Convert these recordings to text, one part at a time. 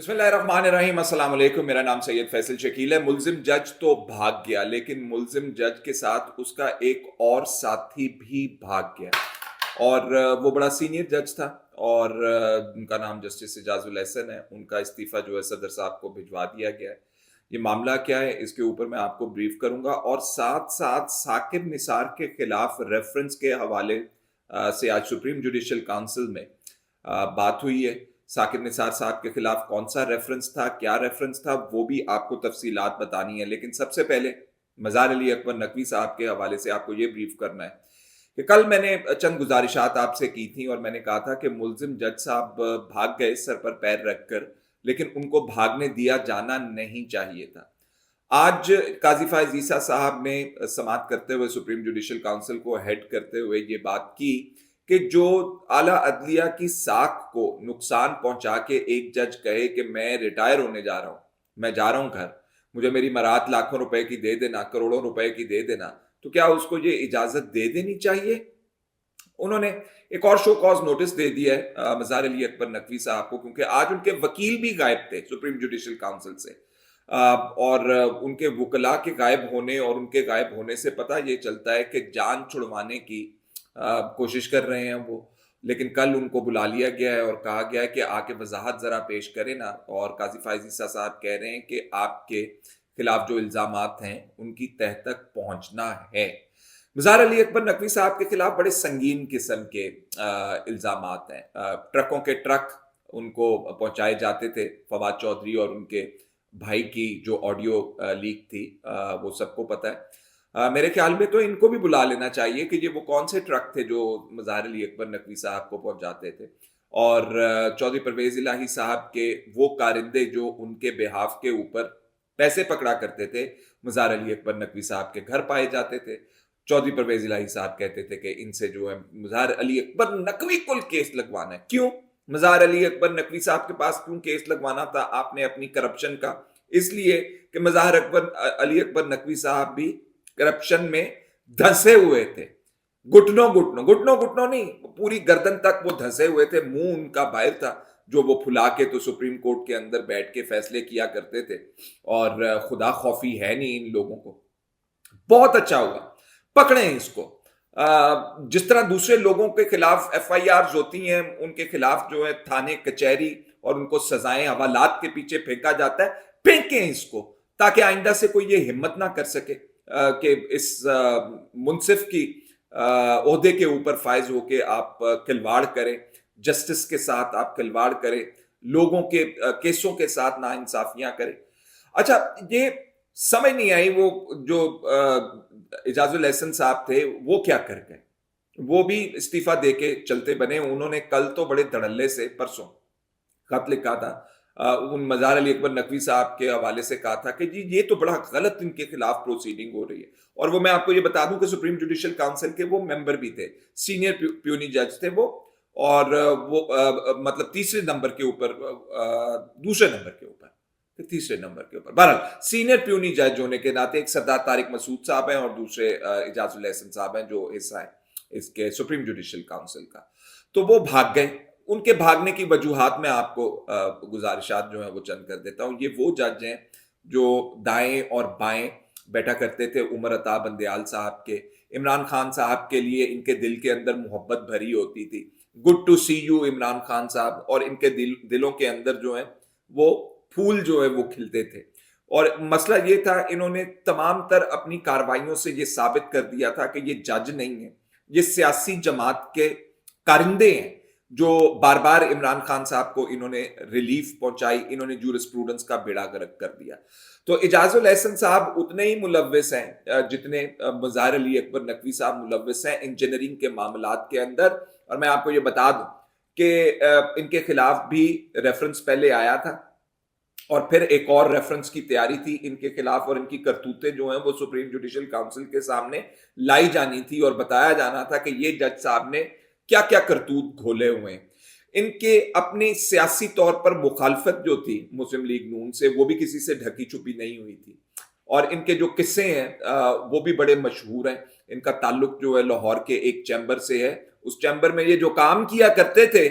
बिस्मिल्लाहिर्रहमानिर्रहीम, अस्सलाम वालेकुम। मेरा नाम सैयद फैसल शकील है। मुल्जिम जज तो भाग गया, लेकिन मुल्जिम जज के साथ उसका एक और साथी भी भाग गया। और वो बड़ा सीनियर जज था और उनका नाम जस्टिस एजाजुल एहसन है। उनका इस्तीफ़ा जो है सदर साहब को भिजवा दिया गया है। ये मामला क्या है, इसके ऊपर मैं आपको ब्रीफ करूंगा और साथ साथ साकिब निसार के खिलाफ रेफरेंस के हवाले से आज सुप्रीम जुडिशल काउंसिल में बात हुई है। साकिब निसार साहब के खिलाफ कौन सा रेफरेंस था, क्या रेफरेंस था, वो भी आपको तफसीलात बतानी है। लेकिन सबसे पहले मज़ार अली अकबर नकवी साहब के हवाले से आपको ये ब्रीफ करना है कि कल मैंने चंद गुजारिशात आपसे की थी और मैंने कहा था कि मुल्जिम जज साहब भाग गए सर पर पैर रखकर, लेकिन उनको भागने दिया जाना नहीं चाहिए था। आज काजी फायज ईसा साहब ने समाअत करते हुए सुप्रीम जुडिशल काउंसिल को हेड करते हुए ये बात की कि जो आला अदलिया की साख को नुकसान पहुंचा के एक जज कहे कि मैं रिटायर होने जा रहा हूं, मैं जा रहा हूं घर, मुझे मेरी मरात लाखों रुपए की दे देना, करोड़ों रुपए की दे देना, तो क्या उसको ये इजाजत दे देनी चाहिए? उन्होंने एक और शो कॉज नोटिस दे दिया है मज़ार अली अकबर नकवी साहब को, क्योंकि आज उनके वकील भी गायब थे सुप्रीम जुडिशल काउंसिल से। और उनके वकला के गायब होने और उनके गायब होने से पता ये चलता है कि जान छुड़वाने की कोशिश कर रहे हैं वो। लेकिन कल उनको बुला लिया गया है और कहा गया है कि आके वजाहत जरा पेश करें ना। और काजी फायज ईसा साहब कह रहे हैं कि आपके खिलाफ जो इल्जामात हैं उनकी तह तक पहुंचना है। मज़ार अली अकबर नकवी साहब के खिलाफ बड़े संगीन किस्म के इल्जामात हैं। ट्रकों के ट्रक उनको पहुंचाए जाते थे। फवाद चौधरी और उनके भाई की जो ऑडियो लीक थी, वो सबको पता है। मेरे ख्याल में तो इनको भी बुला लेना चाहिए कि ये वो कौन से ट्रक थे जो मज़ार अली अकबर नकवी साहब को पहुंचाते थे। और चौधरी परवेज इलाही साहब के वो कारिंदे जो उनके बेहाफ के ऊपर पैसे पकड़ा करते थे, मज़ार अली अकबर नकवी साहब के घर पाए जाते थे। चौधरी परवेज इलाही साहब कहते थे कि इनसे जो है मज़ार अली अकबर नकवी कुल केस लगवाना है। क्यों मज़ार अली अकबर नकवी साहब के पास क्यों केस लगवाना था आपने अपनी करप्शन का? इसलिए कि मज़ार अकबर अली अकबर नकवी साहब भी करप्शन में धंसे हुए थे। घुटनों घुटनों घुटनों घुटनों नहीं, पूरी गर्दन तक वो धंसे हुए थे। मुंह उनका बाहर था जो वो फुला के तो सुप्रीम कोर्ट के अंदर बैठ के फैसले किया करते थे। और खुदा खौफी है नहीं इन लोगों को। बहुत अच्छा हुआ पकड़े इसको। जिस तरह दूसरे लोगों के खिलाफ एफआईआर होती हैं, उनके खिलाफ जो है थाने कचहरी और उनको सजाएं हवालात के पीछे फेंका जाता है, फेंकें इसको, ताकि आइंदा से कोई ये हिम्मत ना कर सके कि इस मुंसिफ की ओहदे के ऊपर फायज होके आप खिलवाड़ करें, जस्टिस के साथ आप खिलवाड़ करें, लोगों के केसों के साथ ना इंसाफियां करें। अच्छा, ये समझ नहीं आई वो जो इजाजुल एहसन साहब थे वो क्या कर गए। वो भी इस्तीफा देके चलते बने। उन्होंने कल तो बड़े धड़ल्ले से परसों खत लिखा था, उन मज़ार अली अकबर नकवी साहब के हवाले से कहा था कि जी ये तो बड़ा गलत इनके खिलाफ प्रोसीडिंग हो रही है। और वो मैं आपको ये बता दूं कि सुप्रीम जुडिशल काउंसिल के वो मेंबर भी थे, सीनियर प्यूनी जज थे वो। और वो मतलब तीसरे नंबर के ऊपर, दूसरे नंबर के ऊपर, फिर तीसरे नंबर के ऊपर, बहरहाल सीनियर प्यूनी जज होने के नाते एक सरदार तारिक मसूद साहब हैं और दूसरे इजाजुल एहसन साहब हैं जो हिस्सा है इसके सुप्रीम जुडिशल काउंसिल का। तो वो भाग गए। उनके भागने की वजूहात में आपको गुजारिशात जो है वो चंद कर देता हूं। ये वो जज हैं जो दाएं और बाएं बैठा करते थे उमर अता बंदयाल साहब के। इमरान खान साहब के लिए इनके दिल के अंदर मोहब्बत भरी होती थी। Good to see you Imran Khan साहब। और इनके दिलों के अंदर जो है वो फूल जो है वो खिलते थे। और मसला ये था, इन्होंने तमाम तर अपनी कार्रवाइयों से ये साबित कर दिया था कि ये जज नहीं है, ये सियासी जमात के कारिंदे हैं जो बार बार इमरान खान साहब को इन्होंने रिलीफ पहुंचाई, इन्होंने जूरिस्प्रूडेंस का बेड़ा गर्क कर दिया। तो इजाजुल एहसन साहब उतने ही मुलव्विस हैं जितने मज़ार अली अकबर नकवी साहब मुलव्विस हैं इंजीनियरिंग के मामलात के अंदर। और मैं आपको ये बता दूं कि इनके खिलाफ भी रेफरेंस पहले आया था और फिर एक और रेफरेंस की तैयारी थी इनके खिलाफ। और इनकी करतूतें जो हैं वो सुप्रीम जुडिशल काउंसिल के सामने लाई जानी थी और बताया जाना था कि ये जज साहब ने क्या क्या करतूत घोले हुए हैं। इनके अपनी सियासी तौर पर मुखालफत जो थी मुस्लिम लीग नून से, वो भी किसी से ढकी छुपी नहीं हुई थी। और इनके जो किस्से हैं वो भी बड़े मशहूर हैं। इनका ताल्लुक जो है लाहौर के एक चैम्बर से है। उस चैम्बर में ये जो काम किया करते थे,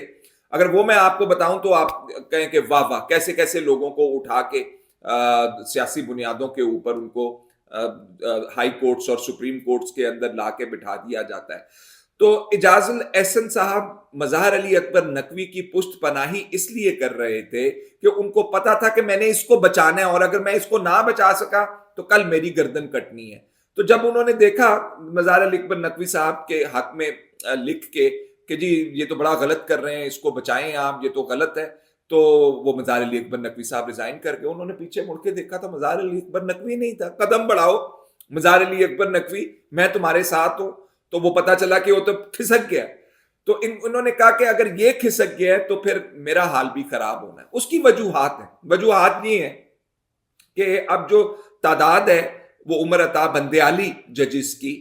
अगर वो मैं आपको बताऊं तो आप कहें कि वाह वाह, कैसे कैसे लोगों को उठा के सियासी बुनियादों के ऊपर उनको हाई कोर्ट्स और सुप्रीम कोर्ट्स के अंदर लाके बिठा दिया जाता है। तो इजाजुल एहसन साहब मजहर अली अकबर नकवी की पुष्ट पनाही इसलिए कर रहे थे कि उनको पता था कि मैंने इसको बचाना है, और अगर मैं इसको ना बचा सका तो कल मेरी गर्दन कटनी है। तो जब उन्होंने देखा मजहर अली अकबर नकवी साहब के हक में लिख के कि जी ये तो बड़ा गलत कर रहे हैं, इसको बचाएं आप, ये तो गलत है, तो वो मज़ार अली अकबर नकवी साहब रिजाइन करके उन्होंने पीछे मुड़ के देखा तो मज़ार अली अकबर नकवी नहीं था। कदम बढ़ाओ मज़ार अली अकबर नकवी, मैं तुम्हारे साथ हूं। तो वो पता चला कि वो तो खिसक गया। तो उन्होंने कहा कि अगर ये खिसक गया है तो फिर मेरा हाल भी खराब होना है। उसकी वजूहात है, वजूहात ये है कि अब जो तादाद है वो उमर अता बंदयाली जजिस की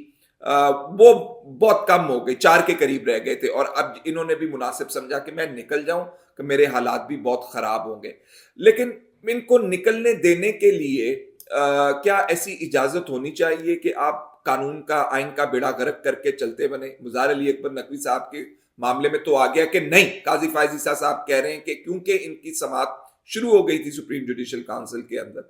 वो बहुत कम हो गई, 4 के करीब रह गए थे, और अब इन्होंने भी मुनासिब समझा कि मैं निकल जाऊं कि मेरे हालात भी बहुत खराब होंगे। लेकिन इनको निकलने देने के लिए क्या ऐसी इजाजत होनी चाहिए कि आप कानून का, आइन का बेड़ा गर्क करके चलते बने? मज़ार अली अकबर नकवी साहब के मामले में तो आ गया कि नहीं, काजी फायज ईसा साहब कह रहे हैं कि क्योंकि इनकी समात शुरू हो गई थी सुप्रीम जुडिशल काउंसिल के अंदर,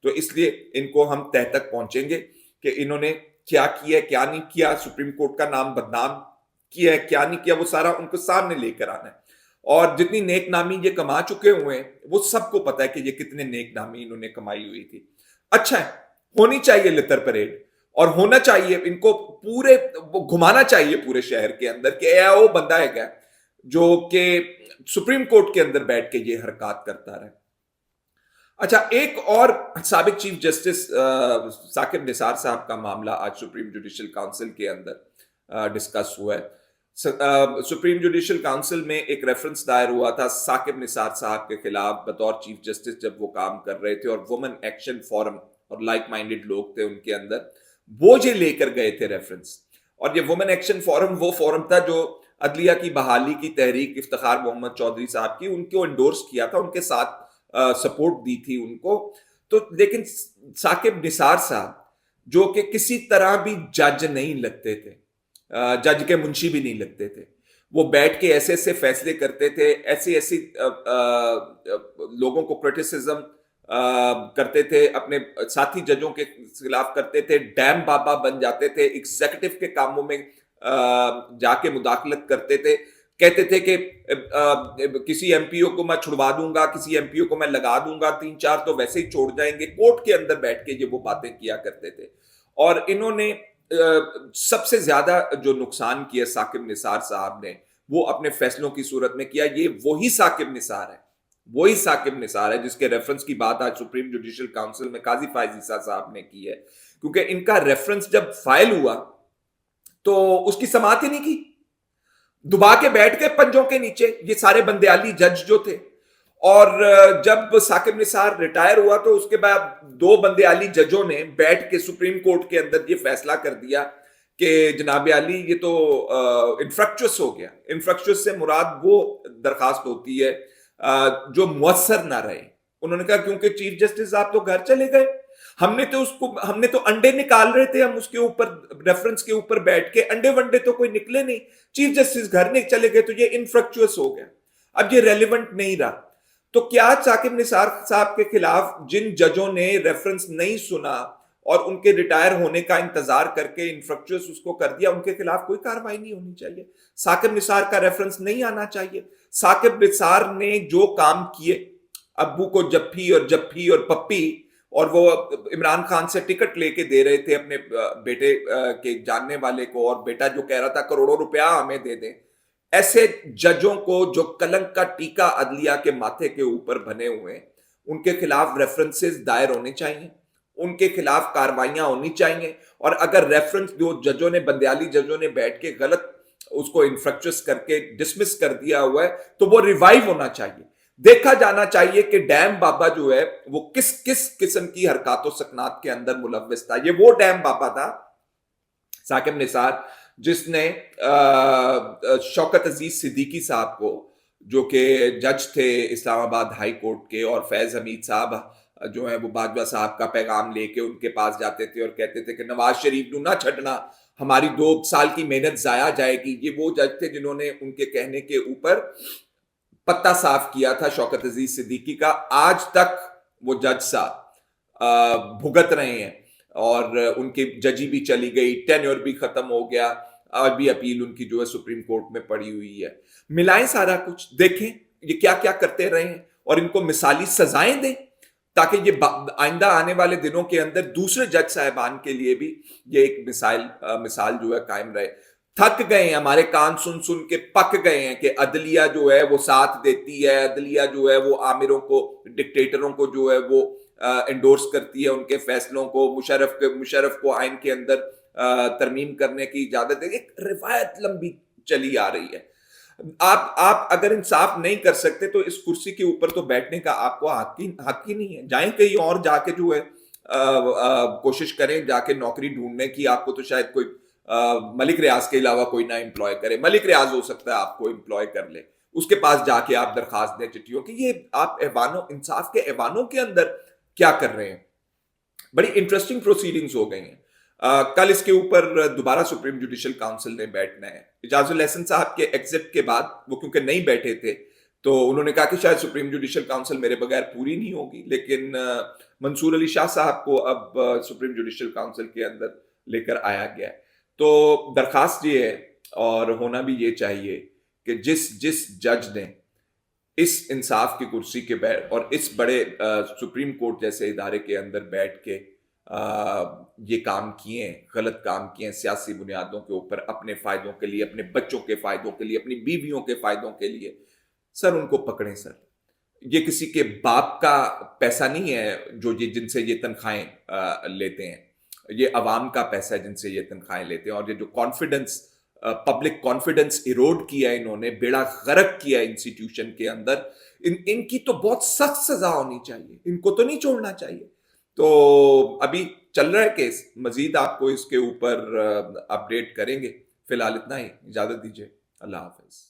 तो इसलिए इनको हम तह तक पहुंचेंगे कि इन्होंने क्या किया क्या नहीं किया, सुप्रीम कोर्ट का नाम बदनाम किया है क्या नहीं किया, वो सारा उनको सामने लेकर आना है। और जितनी नेक नामी ये कमा चुके हुए हैं वो सबको पता है कि ये कितने नेक नामी इन्होंने कमाई हुई थी। अच्छा है, होनी चाहिए लितर परेड, और होना चाहिए इनको पूरे, वो घुमाना चाहिए पूरे शहर के अंदर कि वो बंदा है क्या जो कि सुप्रीम कोर्ट के अंदर बैठ के ये हरकत करता रहे। अच्छा, एक और साबिक चीफ जस्टिस साकिब निसार साहब का मामला आज सुप्रीम जुडिशल काउंसिल के अंदर डिस्कस हुआ है। सुप्रीम जुडिशल काउंसिल में एक रेफरेंस दायर हुआ था साकिब निसार साहब के खिलाफ बतौर चीफ जस्टिस जब वो काम कर रहे थे, और वुमेन एक्शन फोरम और लाइक माइंडेड लोग थे उनके अंदर, वो ये लेकर गए थे रेफरेंस। और ये वुमेन एक्शन फोरम वो फोरम था जो अदलिया की बहाली की तहरीक इफ्तिखार मोहम्मद चौधरी साहब की, उनको एंडोर्स किया था, उनके साथ सपोर्ट दी थी उनको। तो लेकिन साकिब निसार साहब जो कि किसी तरह भी जज नहीं लगते थे, जज के मुंशी भी नहीं लगते थे, वो बैठ के ऐसे ऐसे फैसले करते थे, ऐसी ऐसी लोगों को क्रिटिसिज्म करते थे, अपने साथी जजों के खिलाफ करते थे, डैम बाबा बन जाते थे, एग्जीक्यूटिव के कामों में जाके मुदाखलत करते थे, कहते थे कि किसी एमपीओ को मैं छुड़वा दूंगा, किसी एमपीओ को मैं लगा दूंगा, 3-4 तो वैसे ही छोड़ जाएंगे। कोर्ट के अंदर बैठ के ये वो बातें किया करते थे। और इन्होंने सबसे ज्यादा जो नुकसान किया साकिब निसार साहब ने, वो अपने फैसलों की सूरत में किया। ये वही साकिब निसार है, वही साकिब निसार है जिसके रेफरेंस की बात आज सुप्रीम जुडिशल काउंसिल में काजी फायज ईसा साहब ने की है। क्योंकि इनका रेफरेंस जब फाइल हुआ तो उसकी समाअत ही नहीं की, दुबा के बैठ के पंजों के नीचे ये सारे बंदयाली जज जो थे। और जब साकिब निसार रिटायर हुआ तो उसके बाद 2 बंदयाली जजों ने बैठ के सुप्रीम कोर्ट के अंदर ये फैसला कर दिया कि जनाब आली ये तो इन्फ्रक्चुअस हो गया। इन्फ्रक्चुअस से मुराद वो दरखास्त होती है जो मुअस्सर ना रहे। उन्होंने कहा क्योंकि चीफ जस्टिस आप तो घर चले गए, हमने तो अंडे निकाल रहे थे, हम उसके ऊपर रेफरेंस के ऊपर बैठ के, अंडे वंडे तो कोई निकले नहीं, चीफ जस्टिस घर नहीं चले गए, तो ये इनफ्रक्चुअस हो गया, अब ये रेलिवेंट नहीं रहा। तो क्या साकिब निसार साहब के खिलाफ जिन जजों ने रेफरेंस नहीं सुना और उनके रिटायर होने का इंतजार करके इनफ्रक्चुअस उसको कर दिया, उनके खिलाफ कोई कार्रवाई नहीं होनी चाहिए? साकिब निसार का रेफरेंस नहीं आना चाहिए? साकिब निसार ने जो काम किए, अब्बू को जप्फी और पप्पी, और वो इमरान खान से टिकट लेके दे रहे थे अपने बेटे के जानने वाले को, और बेटा जो कह रहा था करोड़ों रुपया हमें दे दें। ऐसे जजों को जो कलंक का टीका अदलिया के माथे के ऊपर बने हुए, उनके खिलाफ रेफरेंसेस दायर होने चाहिए, उनके खिलाफ कार्रवाइयां होनी चाहिए। और अगर रेफरेंस जो जजों ने, बंदयाली जजों ने बैठ के गलत उसको इन्फ्रक्चुअस करके डिसमिस कर दिया हुआ है, तो वो रिवाइव होना चाहिए। देखा जाना चाहिए कि डैम बाबा जो है वो किस किस किस्म की हरकतों सकनात के अंदर मुलव्वस था। ये वो डैम बाबा था साकिब निसार जिसने शौकत अजीज सिद्दीकी साहब को, जो कि जज थे इस्लामाबाद हाई कोर्ट के, और फैज हमीद साहब जो है वो बाजवा साहब का पैगाम लेके उनके पास जाते थे और कहते थे कि नवाज शरीफ नू ना छड़ना, हमारी 2 साल की मेहनत जाया जाएगी। ये वो जज थे जिन्होंने उनके कहने के ऊपर पत्ता साफ किया था शौकत अजीज सिद्दीकी का, आज तक वो जज साहब भुगत रहे हैं और उनकी जजी भी चली गई, टेन्योर भी खत्म हो गया, आज भी अपील उनकी जो है सुप्रीम कोर्ट में पड़ी हुई है। मिलाएं सारा कुछ, देखें ये क्या क्या करते रहे हैं और इनको मिसाली सजाएं दें, ताकि ये आइंदा आने वाले दिनों के अंदर दूसरे जज साहिबान के लिए भी ये एक मिसाल जो है कायम रहे। थक गए हैं, हमारे कान सुन सुन के पक गए हैं कि अदलिया जो है वो साथ देती है, अदलिया जो है वो आमिरों को, डिक्टेटरों को जो है वो एंडोर्स करती है, उनके फैसलों को, मुशर्रफ को आइन के अंदर तरमीम करने की इजाजत है। एक रिवायत लंबी चली आ रही है। आप अगर इंसाफ नहीं कर सकते तो इस कुर्सी के ऊपर तो बैठने का आपको हक ही नहीं है। जाएं कहीं और जाके जो है कोशिश करें, जाके नौकरी ढूंढने की। आपको तो शायद कोई मलिक रियाज के अलावा कोई ना एम्प्लॉय करे, मलिक रियाज हो सकता है आपको एम्प्लॉय कर ले, उसके पास जाके आप दरखास्त दें चिट्ठियों की। ये आप ऐवानों, इंसाफ के ऐवानों के अंदर क्या कर रहे हैं? बड़ी इंटरेस्टिंग प्रोसीडिंग्स हो गई हैं। कल इसके ऊपर दोबारा सुप्रीम जुडिशल काउंसिल ने बैठना है। इजाजुल एहसन साहब के एग्जिट के बाद वो क्योंकि नहीं बैठे थे तो उन्होंने कहा कि शायद सुप्रीम जुडिशल काउंसिल मेरे बगैर पूरी नहीं होगी, लेकिन मंसूर अली शाह साहब को अब सुप्रीम जुडिशल काउंसिल के अंदर लेकर आया गया है। तो दरखास्त ये है और होना भी ये चाहिए कि जिस जिस जज ने इस इंसाफ की कुर्सी के बैठ और इस बड़े सुप्रीम कोर्ट जैसे इदारे के अंदर बैठ के ये काम किए, गलत काम किए सियासी बुनियादों के ऊपर, अपने फायदों के लिए, अपने बच्चों के फायदों के लिए, अपनी बीवियों के फायदों के लिए, सर उनको पकड़ें सर। ये किसी के बाप का पैसा नहीं है जो ये जिनसे ये तनख्वाहें लेते हैं, ये अवाम का पैसा है जिनसे ये तनख्वाहें लेते हैं। और ये जो कॉन्फिडेंस, पब्लिक कॉन्फिडेंस इरोड किया इन्होंने, बेड़ा गर्क किया इंस्टीट्यूशन के अंदर, इनकी तो बहुत सख्त सजा होनी चाहिए, इनको तो नहीं छोड़ना चाहिए। तो अभी चल रहा है केस, मजीद आपको इसके ऊपर अपडेट करेंगे। फिलहाल इतना ही, इजाजत दीजिए, अल्लाह हाफिज।